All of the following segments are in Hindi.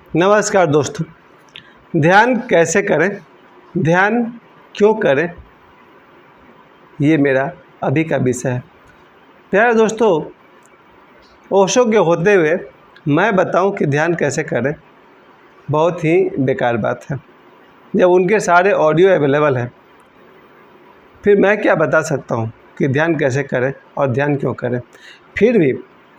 नमस्कार दोस्तों। ध्यान कैसे करें, ध्यान क्यों करें, ये मेरा अभी का विषय है। प्यारे दोस्तों, ओशो के होते हुए मैं बताऊं कि ध्यान कैसे करें, बहुत ही बेकार बात है। जब उनके सारे ऑडियो अवेलेबल हैं, फिर मैं क्या बता सकता हूं कि ध्यान कैसे करें और ध्यान क्यों करें। फिर भी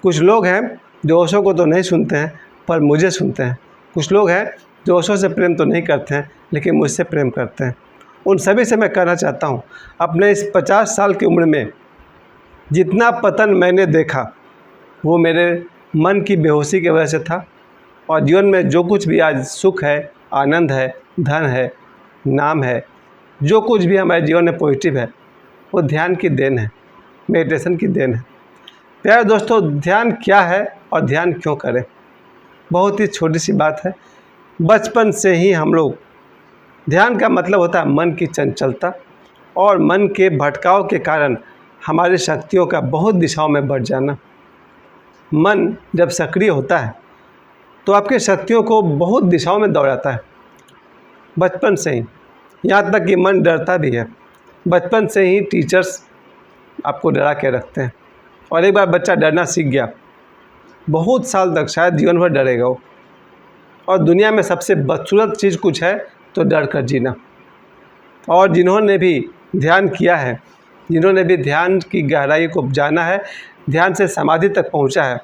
कुछ लोग हैं जो ओशो को तो नहीं सुनते हैं पर मुझे सुनते हैं। कुछ लोग हैं जो ओशो से प्रेम तो नहीं करते हैं लेकिन मुझसे प्रेम करते हैं। उन सभी से मैं कहना चाहता हूं, अपने इस 50 साल की उम्र में जितना पतन मैंने देखा वो मेरे मन की बेहोशी की वजह से था। और जीवन में जो कुछ भी आज सुख है, आनंद है, धन है, नाम है, जो कुछ भी हमारे जीवन में पॉजिटिव है, वो ध्यान की देन है, मेडिटेशन की देन है। प्यारे दोस्तों, ध्यान क्या है और ध्यान क्यों करें? बहुत ही छोटी सी बात है। बचपन से ही हम लोग, ध्यान का मतलब होता है मन की चंचलता, और मन के भटकाव के कारण हमारी शक्तियों का बहुत दिशाओं में बढ़ जाना। मन जब सक्रिय होता है तो आपकी शक्तियों को बहुत दिशाओं में दौड़ाता है। बचपन से ही, यहाँ तक कि मन डरता भी है। बचपन से ही टीचर्स आपको डरा के रखते हैं, और एक बार बच्चा डरना सीख गया, बहुत साल तक शायद जीवन भर डरेगा वो। और दुनिया में सबसे बदसूरत चीज़ कुछ है तो डर कर जीना। और जिन्होंने भी ध्यान किया है, जिन्होंने भी ध्यान की गहराई को जाना है, ध्यान से समाधि तक पहुंचा है,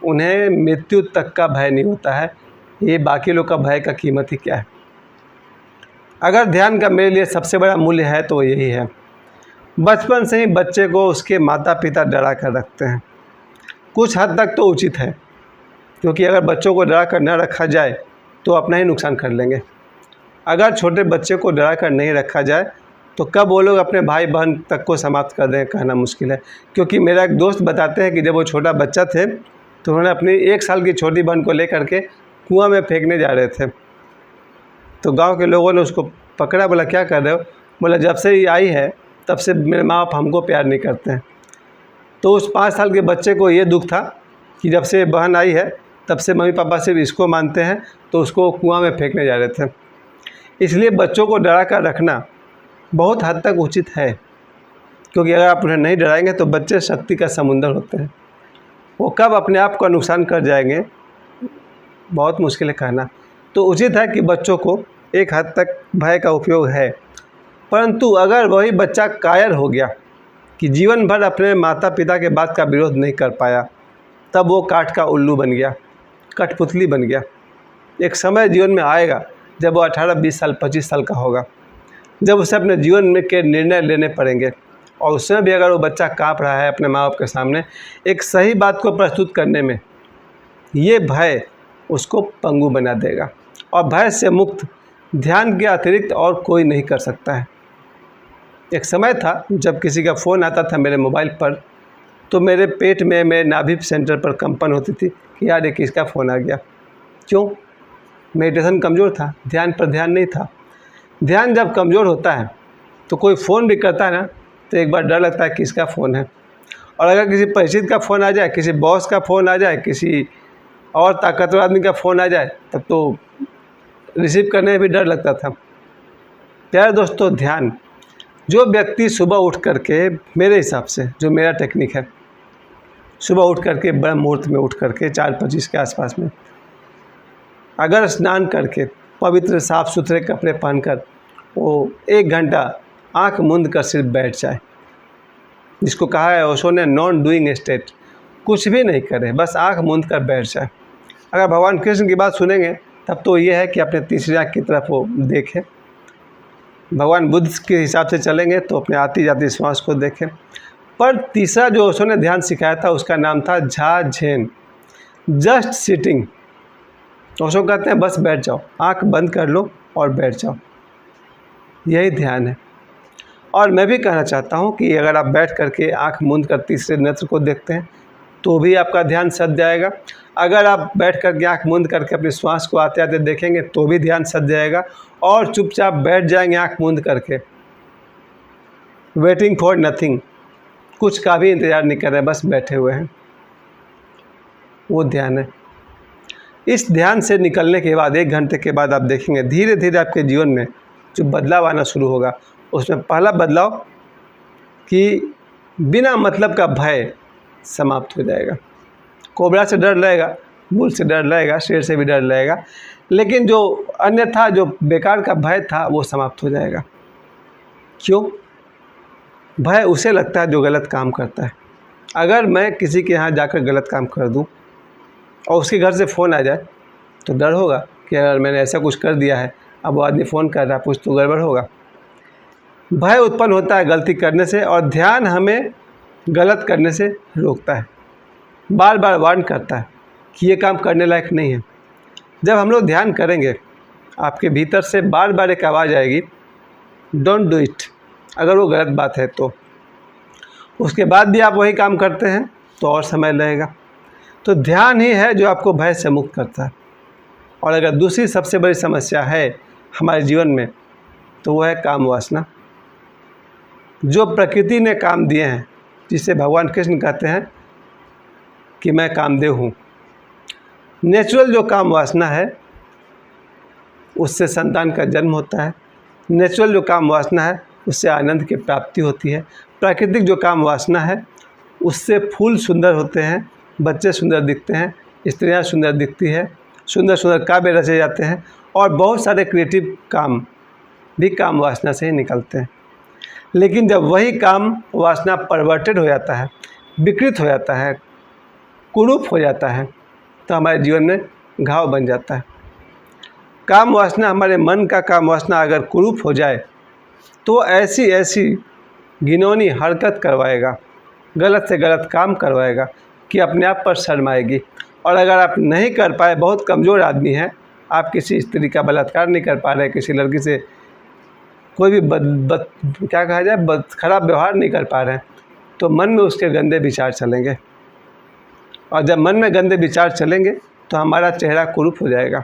उन्हें मृत्यु तक का भय नहीं होता है। ये बाकी लोग का भय का कीमत ही क्या है। अगर ध्यान का मेरे लिए सबसे बड़ा मूल्य है तो यही है। बचपन से ही बच्चे को उसके माता पिता डरा कर रखते हैं। कुछ हद तक तो उचित है, क्योंकि अगर बच्चों को डरा कर न रखा जाए तो अपना ही नुकसान कर लेंगे। अगर छोटे बच्चे को डरा कर नहीं रखा जाए तो कब वो लोग अपने भाई बहन तक को समाप्त कर दें, कहना मुश्किल है। क्योंकि मेरा एक दोस्त बताते हैं कि जब वो छोटा बच्चा थे तो उन्होंने अपनी 1 साल की छोटी बहन को लेकर के कुआं में फेंकने जा रहे थे। तो गांव के लोगों ने उसको पकड़ा, बोला क्या कर रहे हो? बोला जब से ये आई है तब से मेरे माँ बाप हमको प्यार नहीं करते हैं। तो उस 5 साल के बच्चे को ये दुख था कि जब से बहन आई है तब से मम्मी पापा सिर्फ इसको मानते हैं, तो उसको कुआं में फेंकने जा रहे थे। इसलिए बच्चों को डरा कर रखना बहुत हद तक उचित है, क्योंकि अगर आप उन्हें नहीं डराएंगे तो बच्चे शक्ति का समुंदर होते हैं। वो कब अपने आप का नुकसान कर जाएंगे, बहुत मुश्किल है कहना। तो उचित है कि बच्चों को एक हद तक भय का उपयोग है। परंतु अगर वही बच्चा कायर हो गया कि जीवन भर अपने माता पिता के बात का विरोध नहीं कर पाया, तब वो काठ का उल्लू बन गया, कठपुतली बन गया। एक समय जीवन में आएगा जब वो 18, 20 साल, 25 साल का होगा, जब उसे अपने जीवन में के निर्णय लेने पड़ेंगे, और उसमें भी अगर वो बच्चा काँप रहा है अपने माँ बाप के सामने एक सही बात को प्रस्तुत करने में, ये भय उसको पंगु बना देगा। और भय से मुक्त ध्यान के अतिरिक्त और कोई नहीं कर सकता है। एक समय था जब किसी का फ़ोन आता था मेरे मोबाइल पर, तो मेरे पेट में, मेरे नाभि सेंटर पर कंपन होती थी कि यार ये किसका फ़ोन आ गया। क्यों? मेडिटेशन कमज़ोर था, ध्यान पर ध्यान नहीं था। ध्यान जब कमज़ोर होता है तो कोई फ़ोन भी करता है ना, तो एक बार डर लगता है किसका फ़ोन है। और अगर किसी परिचित का फ़ोन आ जाए, किसी बॉस का फ़ोन आ जाए, किसी और ताकतवर आदमी का फ़ोन आ जाए, तब तो रिसीव करने में भी डर लगता था। प्यारे दोस्तों, ध्यान, जो व्यक्ति सुबह उठ करके, मेरे हिसाब से जो मेरा टेक्निक है, सुबह उठ करके ब्रह्म मुहूर्त में उठ करके 4:25 के आसपास में अगर स्नान करके पवित्र साफ़ सुथरे कपड़े पहनकर वो 1 घंटा आँख मूंद कर सिर्फ बैठ जाए, जिसको कहा है ओशो ने नॉन डूइंग स्टेट, कुछ भी नहीं करे, बस आँख मूंद कर बैठ जाए। अगर भगवान कृष्ण की बात सुनेंगे तब तो ये है कि अपने तीसरी आँख की तरफ वो देखें। भगवान बुद्ध के हिसाब से चलेंगे तो अपने आती जाती श्वास को देखें। पर तीसरा जो ओशो ने ध्यान सिखाया था उसका नाम था झा झेन, जस्ट सिटिंग। ओशो कहते हैं बस बैठ जाओ, आंख बंद कर लो और बैठ जाओ, यही ध्यान है। और मैं भी कहना चाहता हूँ कि अगर आप बैठ करके आंख मूंद कर तीसरे नेत्र को देखते हैं तो भी आपका ध्यान सध जाएगा। अगर आप बैठ करके आंख मूंद करके अपनी श्वास को आते आते देखेंगे तो भी ध्यान सध जाएगा। और चुपचाप बैठ जाएंगे आंख मूंद करके, वेटिंग फॉर नथिंग, कुछ का भी इंतज़ार नहीं कर रहे, बस बैठे हुए हैं, वो ध्यान है। इस ध्यान से निकलने के बाद 1 घंटे के बाद आप देखेंगे धीरे धीरे आपके जीवन में जो बदलाव आना शुरू होगा। उसमें पहला बदलाव कि बिना मतलब का भय समाप्त हो जाएगा। कोबरा से डर लगेगा, बुल से डर लगेगा, शेर से भी डर लगेगा, लेकिन जो अन्यथा जो बेकार का भय था वो समाप्त हो जाएगा। क्यों? भय उसे लगता है जो गलत काम करता है। अगर मैं किसी के यहाँ जाकर गलत काम कर दूँ और उसके घर से फ़ोन आ जाए तो डर होगा कि अगर मैंने ऐसा कुछ कर दिया है, अब वो आदमी फ़ोन कर रहा है, कुछ तो गड़बड़ होगा। भय उत्पन्न होता है गलती करने से, और ध्यान हमें गलत करने से रोकता है, बार बार वार्न करता है कि ये काम करने लायक नहीं है। जब हम लोग ध्यान करेंगे आपके भीतर से बार बार एक आवाज़ आएगी, डोंट डू इट, अगर वो गलत बात है तो। उसके बाद भी आप वही काम करते हैं तो और समय लगेगा। तो ध्यान ही है जो आपको भय से मुक्त करता है। और अगर दूसरी सबसे बड़ी समस्या है हमारे जीवन में तो वो है काम वासना। जो प्रकृति ने काम दिए हैं, जिसे भगवान कृष्ण कहते हैं कि मैं कामदेव हूँ, नेचुरल जो काम वासना है उससे संतान का जन्म होता है। नेचुरल जो काम वासना है उससे आनंद की प्राप्ति होती है। प्राकृतिक जो काम वासना है उससे फूल सुंदर होते हैं, बच्चे सुंदर दिखते हैं, स्त्रियां सुंदर दिखती है, सुंदर सुंदर काव्य रचे जाते हैं, और बहुत सारे क्रिएटिव काम भी काम वासना से ही निकलते हैं। लेकिन जब वही काम वासना परवर्टेड हो जाता है, विकृत हो जाता है, कुरूप हो जाता है, तो हमारे जीवन में घाव बन जाता है। काम वासना, हमारे मन का काम वासना अगर कुरूप हो जाए तो ऐसी ऐसी घिनौनी हरकत करवाएगा, गलत से गलत काम करवाएगा कि अपने आप पर शर्म आएगी। और अगर आप नहीं कर पाए, बहुत कमज़ोर आदमी हैं, आप किसी स्त्री का बलात्कार नहीं कर पा रहे, किसी लड़की से कोई भी क्या कहा जाए खराब व्यवहार नहीं कर पा रहे हैं, तो मन में उसके गंदे विचार चलेंगे। और जब मन में गंदे विचार चलेंगे तो हमारा चेहरा कुरूप हो जाएगा,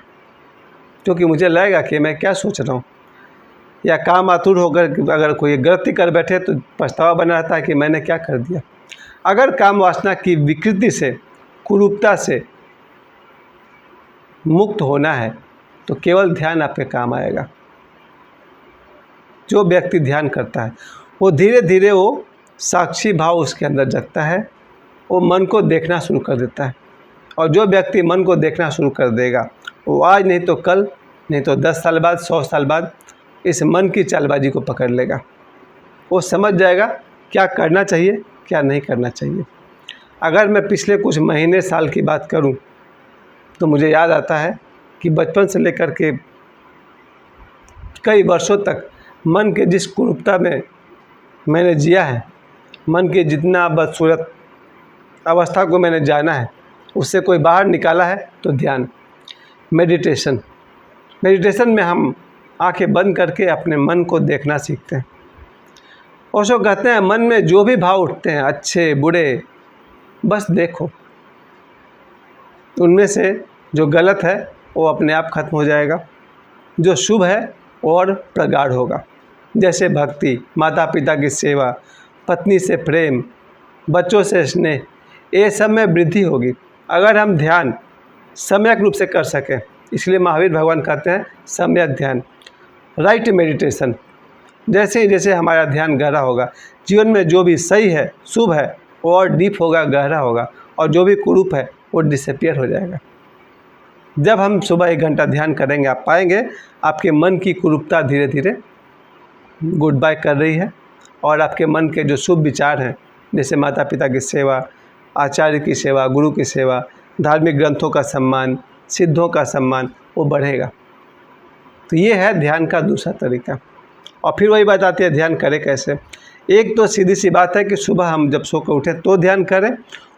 क्योंकि मुझे लगेगा कि मैं क्या सोच रहा हूँ। या काम आतुर होकर अगर कोई गलती कर बैठे तो पछतावा बना रहता है कि मैंने क्या कर दिया। अगर काम वासना की विकृति से, कुरूपता से मुक्त होना है तो केवल ध्यान आपके काम आएगा। जो व्यक्ति ध्यान करता है वो धीरे धीरे वो साक्षी भाव उसके अंदर जगता है, वो मन को देखना शुरू कर देता है। और जो व्यक्ति मन को देखना शुरू कर देगा वो आज नहीं तो कल, नहीं तो 10 साल बाद, 100 साल बाद इस मन की चालबाजी को पकड़ लेगा। वो समझ जाएगा क्या करना चाहिए, क्या नहीं करना चाहिए। अगर मैं पिछले कुछ महीने, साल की बात करूं तो मुझे याद आता है कि बचपन से लेकर के कई वर्षों तक मन के जिस कुरूपता में मैंने जिया है, मन के जितना बदसूरत अवस्था को मैंने जाना है, उससे कोई बाहर निकाला है तो ध्यान, मेडिटेशन। मेडिटेशन में हम आंखें बंद करके अपने मन को देखना सीखते हैं। और सो कहते हैं मन में जो भी भाव उठते हैं, अच्छे बुरे, बस देखो। उनमें से जो गलत है वो अपने आप खत्म हो जाएगा, जो शुभ है और प्रगाढ़ होगा। जैसे भक्ति, माता पिता की सेवा, पत्नी से प्रेम, बच्चों से स्नेह, ये सब में वृद्धि होगी अगर हम ध्यान सम्यक रूप से कर सकें। इसलिए महावीर भगवान कहते हैं सम्यक ध्यान, राइट मेडिटेशन। जैसे जैसे हमारा ध्यान गहरा होगा, जीवन में जो भी सही है, शुभ है, वो और डीप होगा, गहरा होगा, और जो भी कुरूप है वो डिसअपियर हो जाएगा। जब हम सुबह 1 घंटा ध्यान करेंगे, आप पाएंगे आपके मन की कुरूपता धीरे धीरे गुड बाय कर रही है, और आपके मन के जो शुभ विचार हैं, जैसे माता पिता की सेवा, आचार्य की सेवा, गुरु की सेवा, धार्मिक ग्रंथों का सम्मान, सिद्धों का सम्मान, वो बढ़ेगा। तो ये है ध्यान का दूसरा तरीका। और फिर वही बात आती है ध्यान करें कैसे। एक तो सीधी सी बात है कि सुबह हम जब सो कर उठे तो ध्यान करें,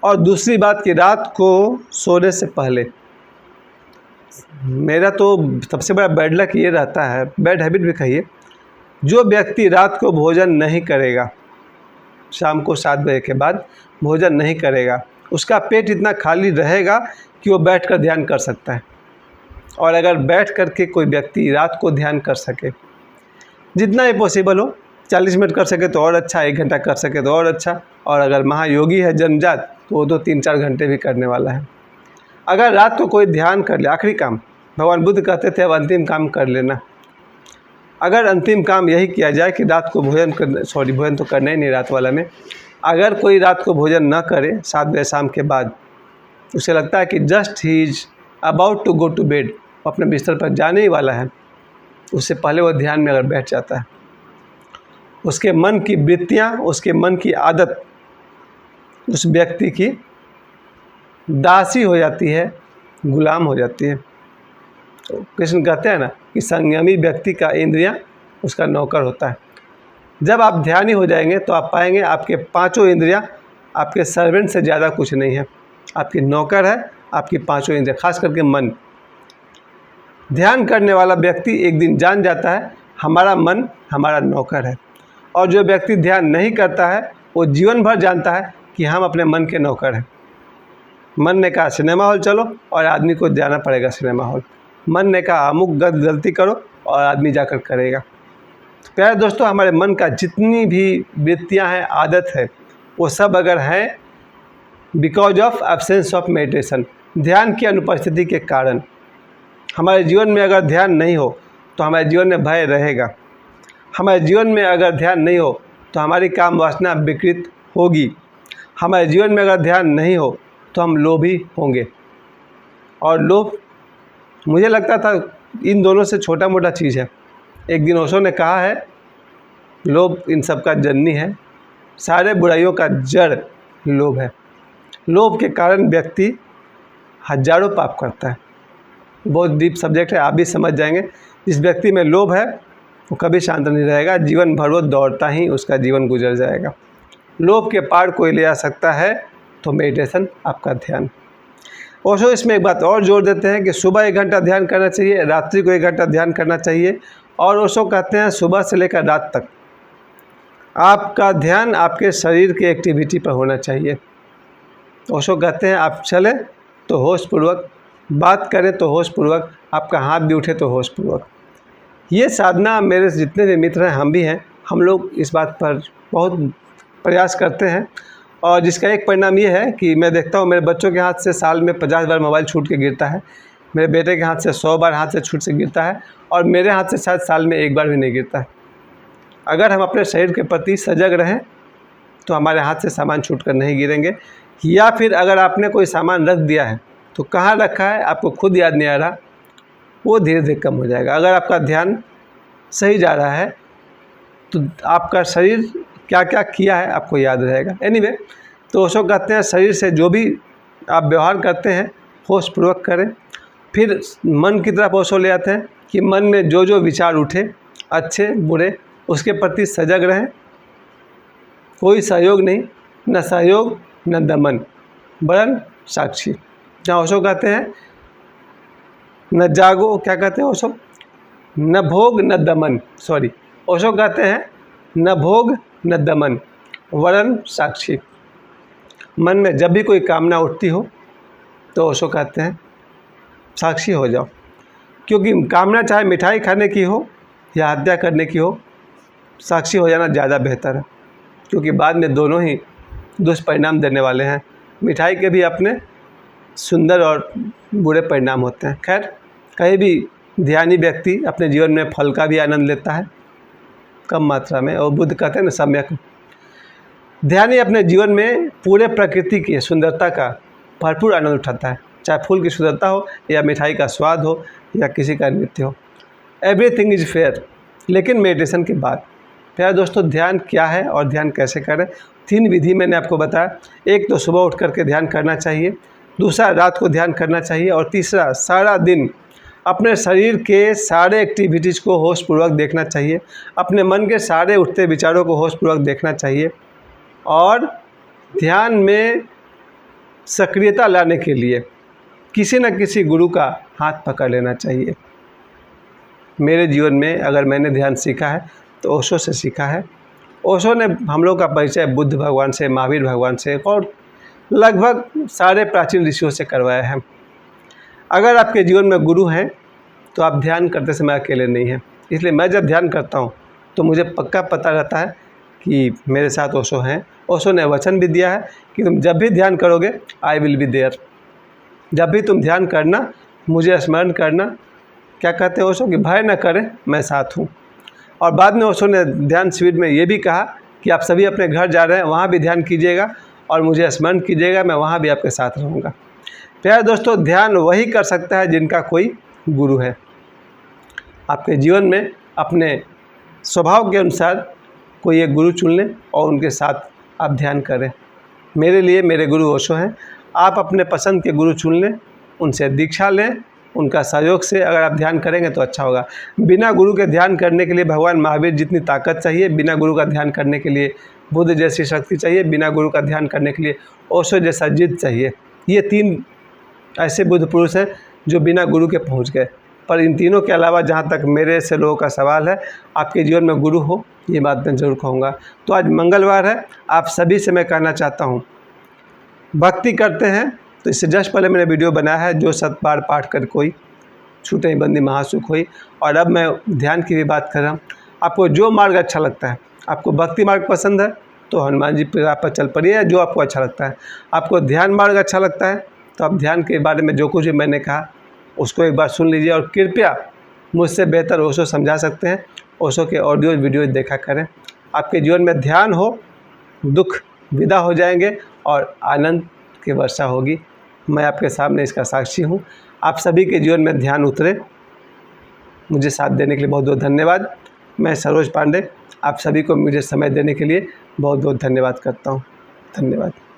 और दूसरी बात कि रात को सोने से पहले। मेरा तो सबसे बड़ा बैड लक ये रहता है, बैड हैबिट भी कहिए, जो व्यक्ति रात को भोजन नहीं करेगा, शाम को 7 बजे के बाद भोजन नहीं करेगा, उसका पेट इतना खाली रहेगा कि वो बैठकर ध्यान कर सकता है। और अगर बैठ कर के कोई व्यक्ति रात को ध्यान कर सके, जितना ही पॉसिबल हो, 40 मिनट कर सके तो और अच्छा, 1 घंटा कर सके तो और अच्छा, और अगर महायोगी है जन्मजात तो वो तो 3-4 घंटे भी करने वाला है। अगर रात को कोई ध्यान कर ले, आखिरी काम, भगवान बुद्ध कहते थे अब अंतिम काम कर लेना। अगर अंतिम काम यही किया जाए कि रात को भोजन तो करना ही नहीं रात वाला में, अगर कोई रात को भोजन न करे 7 बजे शाम के बाद, उसे लगता है कि just he is about to go to bed, अपने बिस्तर पर जाने ही वाला है, उससे पहले वो ध्यान में अगर बैठ जाता है, उसके मन की वृत्तियाँ, उसके मन की आदत उस व्यक्ति की दासी हो जाती है, गुलाम हो जाती है। तो कृष्ण कहते हैं ना कि संयमी व्यक्ति का इंद्रियां उसका नौकर होता है। जब आप ध्यानी हो जाएंगे तो आप पाएंगे आपके 5 इंद्रियां आपके सर्वेंट से ज़्यादा कुछ नहीं है, आपकी नौकर है आपकी 5 इंद्रियां, खास करके मन। ध्यान करने वाला व्यक्ति एक दिन जान जाता है हमारा मन हमारा नौकर है, और जो व्यक्ति ध्यान नहीं करता है वो जीवन भर जानता है कि हम अपने मन के नौकर हैं। मन ने कहा सिनेमा हॉल चलो और आदमी को जाना पड़ेगा सिनेमा हॉल, मन ने कहा अमुक गलती करो और आदमी जाकर करेगा। तो प्यारे दोस्तों, हमारे मन का जितनी भी वृत्तियां हैं, आदत है, वो सब अगर हैं because of absence of meditation, ध्यान की अनुपस्थिति के कारण। हमारे जीवन में अगर ध्यान नहीं हो तो हमारे जीवन में भय रहेगा, हमारे जीवन में अगर ध्यान नहीं हो तो हमारी काम वासना विकृत होगी, हमारे जीवन में अगर ध्यान नहीं हो तो हम लोभी होंगे। और लोभ मुझे लगता था इन दोनों से छोटा मोटा चीज़ है। एक दिन ओशो ने कहा है लोभ इन सब का जननी है, सारे बुराइयों का जड़ लोभ है। लोभ के कारण व्यक्ति हजारों पाप करता है। बहुत डीप सब्जेक्ट है, आप भी समझ जाएंगे। जिस व्यक्ति में लोभ है वो कभी शांत नहीं रहेगा, जीवन भर वो दौड़ता ही उसका जीवन गुजर जाएगा। लोभ के पार कोई ले आ सकता है तो मेडिटेशन, आपका ध्यान। ओशो इसमें एक बात और जोड़ देते हैं कि सुबह 1 घंटा ध्यान करना चाहिए, रात्रि को 1 घंटा ध्यान करना चाहिए, और ओशो कहते हैं सुबह से लेकर रात तक आपका ध्यान आपके शरीर की एक्टिविटी पर होना चाहिए। ओशो कहते हैं आप चलें तो होशपूर्वक, बात करें तो होशपूर्वक, आपका हाथ भी उठे तो होशपूर्वक। ये साधना मेरे जितने भी मित्र हैं, हम भी हैं, हम लोग इस बात पर बहुत प्रयास करते हैं, और जिसका एक परिणाम ये है कि मैं देखता हूँ मेरे बच्चों के हाथ से साल में 50 बार मोबाइल छूट के गिरता है, मेरे बेटे के हाथ से 100 बार हाथ से छूट से गिरता है, और मेरे हाथ से शायद साल में 1 बार भी नहीं गिरता है। अगर हम अपने शरीर के प्रति सजग रहें तो हमारे हाथ से सामान छूट कर नहीं गिरेंगे, या फिर अगर आपने कोई सामान रख दिया है तो कहाँ रखा है आपको खुद याद नहीं आ रहा, वो धीरे धीरे कम हो जाएगा। अगर आपका ध्यान सही जा रहा है तो आपका शरीर क्या क्या किया है आपको याद रहेगा। एनीवे, तो ओशो कहते हैं शरीर से जो भी आप व्यवहार करते हैं होशपूर्वक करें। फिर मन की तरफ ओशो ले आते हैं कि मन में जो जो विचार उठे, अच्छे बुरे, उसके प्रति सजग रहें, कोई सहयोग नहीं, न सहयोग न दमन, वरन साक्षी। जहाँ ओशो कहते हैं न जागो, क्या कहते हैं ओशो, न भोग न दमन, ओशो कहते हैं न भोग न दमन, वरन साक्षी। मन में जब भी कोई कामना उठती हो तो ओशो कहते हैं साक्षी हो जाओ, क्योंकि कामना चाहे मिठाई खाने की हो या हत्या करने की हो, साक्षी हो जाना ज़्यादा बेहतर है, क्योंकि बाद में दोनों ही दुष्परिणाम देने वाले हैं। मिठाई के भी अपने सुंदर और बुरे परिणाम होते हैं। खैर, कहीं भी ध्यानी व्यक्ति अपने जीवन में फल का भी आनंद लेता है कम मात्रा में, और बुद्ध कहते हैं ना सम्यक। ध्यानी अपने जीवन में पूरे प्रकृति की सुंदरता का भरपूर आनंद उठाता है, चाहे फूल की सुंदरता हो या मिठाई का स्वाद हो या किसी का नृत्य हो। एवरीथिंग इज़ फेयर, लेकिन मेडिटेशन के बाद। प्यारे दोस्तों, ध्यान क्या है और ध्यान कैसे करें? 3 विधि मैंने आपको बताया। एक तो सुबह उठ करके ध्यान करना चाहिए, दूसरा रात को ध्यान करना चाहिए, और तीसरा सारा दिन अपने शरीर के सारे एक्टिविटीज़ को होशपूर्वक देखना चाहिए, अपने मन के सारे उठते विचारों को होशपूर्वक देखना चाहिए, और ध्यान में सक्रियता लाने के लिए किसी न किसी गुरु का हाथ पकड़ लेना चाहिए। मेरे जीवन में अगर मैंने ध्यान सीखा है तो ओशो से सीखा है। ओशो ने हम लोग का परिचय बुद्ध भगवान से, महावीर भगवान से और लगभग सारे प्राचीन ऋषियों से करवाया है। अगर आपके जीवन में गुरु हैं तो आप ध्यान करते समय अकेले नहीं हैं। इसलिए मैं जब ध्यान करता हूँ तो मुझे पक्का पता रहता है कि मेरे साथ ओशो हैं। ओशो ने वचन भी दिया है कि तुम जब भी ध्यान करोगे आई विल बी देयर। जब भी तुम ध्यान करना मुझे स्मरण करना। क्या कहते हैं ओशो कि भय न करें मैं साथ हूँ। और बाद में ओशो ने ध्यान शिविर में ये भी कहा कि आप सभी अपने घर जा रहे हैं, वहाँ भी ध्यान कीजिएगा और मुझे स्मरण कीजिएगा, मैं वहाँ भी आपके साथ रहूँगा। प्यारे दोस्तों, ध्यान वही कर सकता है जिनका कोई गुरु है। आपके जीवन में अपने स्वभाव के अनुसार कोई एक गुरु चुन लें और उनके साथ आप ध्यान करें। मेरे लिए मेरे गुरु ओशो हैं। आप अपने पसंद के गुरु चुन लें, उनसे दीक्षा लें, उनका सहयोग से अगर आप ध्यान करेंगे तो अच्छा होगा। बिना गुरु के ध्यान करने के लिए भगवान महावीर जितनी ताकत चाहिए, बिना गुरु का ध्यान करने के लिए बुद्ध जैसी शक्ति चाहिए, बिना गुरु का ध्यान करने के लिए ओशो जैसा जिद चाहिए। ये 3 ऐसे बुद्ध पुरुष हैं जो बिना गुरु के पहुंच गए। पर इन तीनों के अलावा जहाँ तक मेरे से लोगों का सवाल है, आपके जीवन में गुरु हो, ये बात मैं ज़रूर कहूँगा। तो आज मंगलवार है, आप सभी से मैं कहना चाहता हूँ, भक्ति करते हैं तो इससे जस्ट पहले मैंने वीडियो बनाया है, जो 7 बार पाठ कर कोई छूटे ही बंदी महासुख हुई। और अब मैं ध्यान की भी बात कर रहा हूँ। आपको जो मार्ग अच्छा लगता है, आपको भक्ति मार्ग पसंद है तो हनुमान जी पर आप चल पड़िए, जो आपको अच्छा लगता है। आपको ध्यान मार्ग अच्छा लगता है तो आप ध्यान के बारे में जो कुछ भी मैंने कहा उसको एक बार सुन लीजिए। और कृपया मुझसे बेहतर ओशो समझा सकते हैं, ओशो के ऑडियो वीडियो देखा करें। आपके जीवन में ध्यान हो, दुख विदा हो जाएंगे और आनंद की वर्षा होगी। मैं आपके सामने इसका साक्षी हूँ। आप सभी के जीवन में ध्यान उतरे। मुझे साथ देने के लिए बहुत बहुत धन्यवाद। मैं सरोज पांडे आप सभी को मुझे समय देने के लिए बहुत बहुत धन्यवाद करता हूँ। धन्यवाद।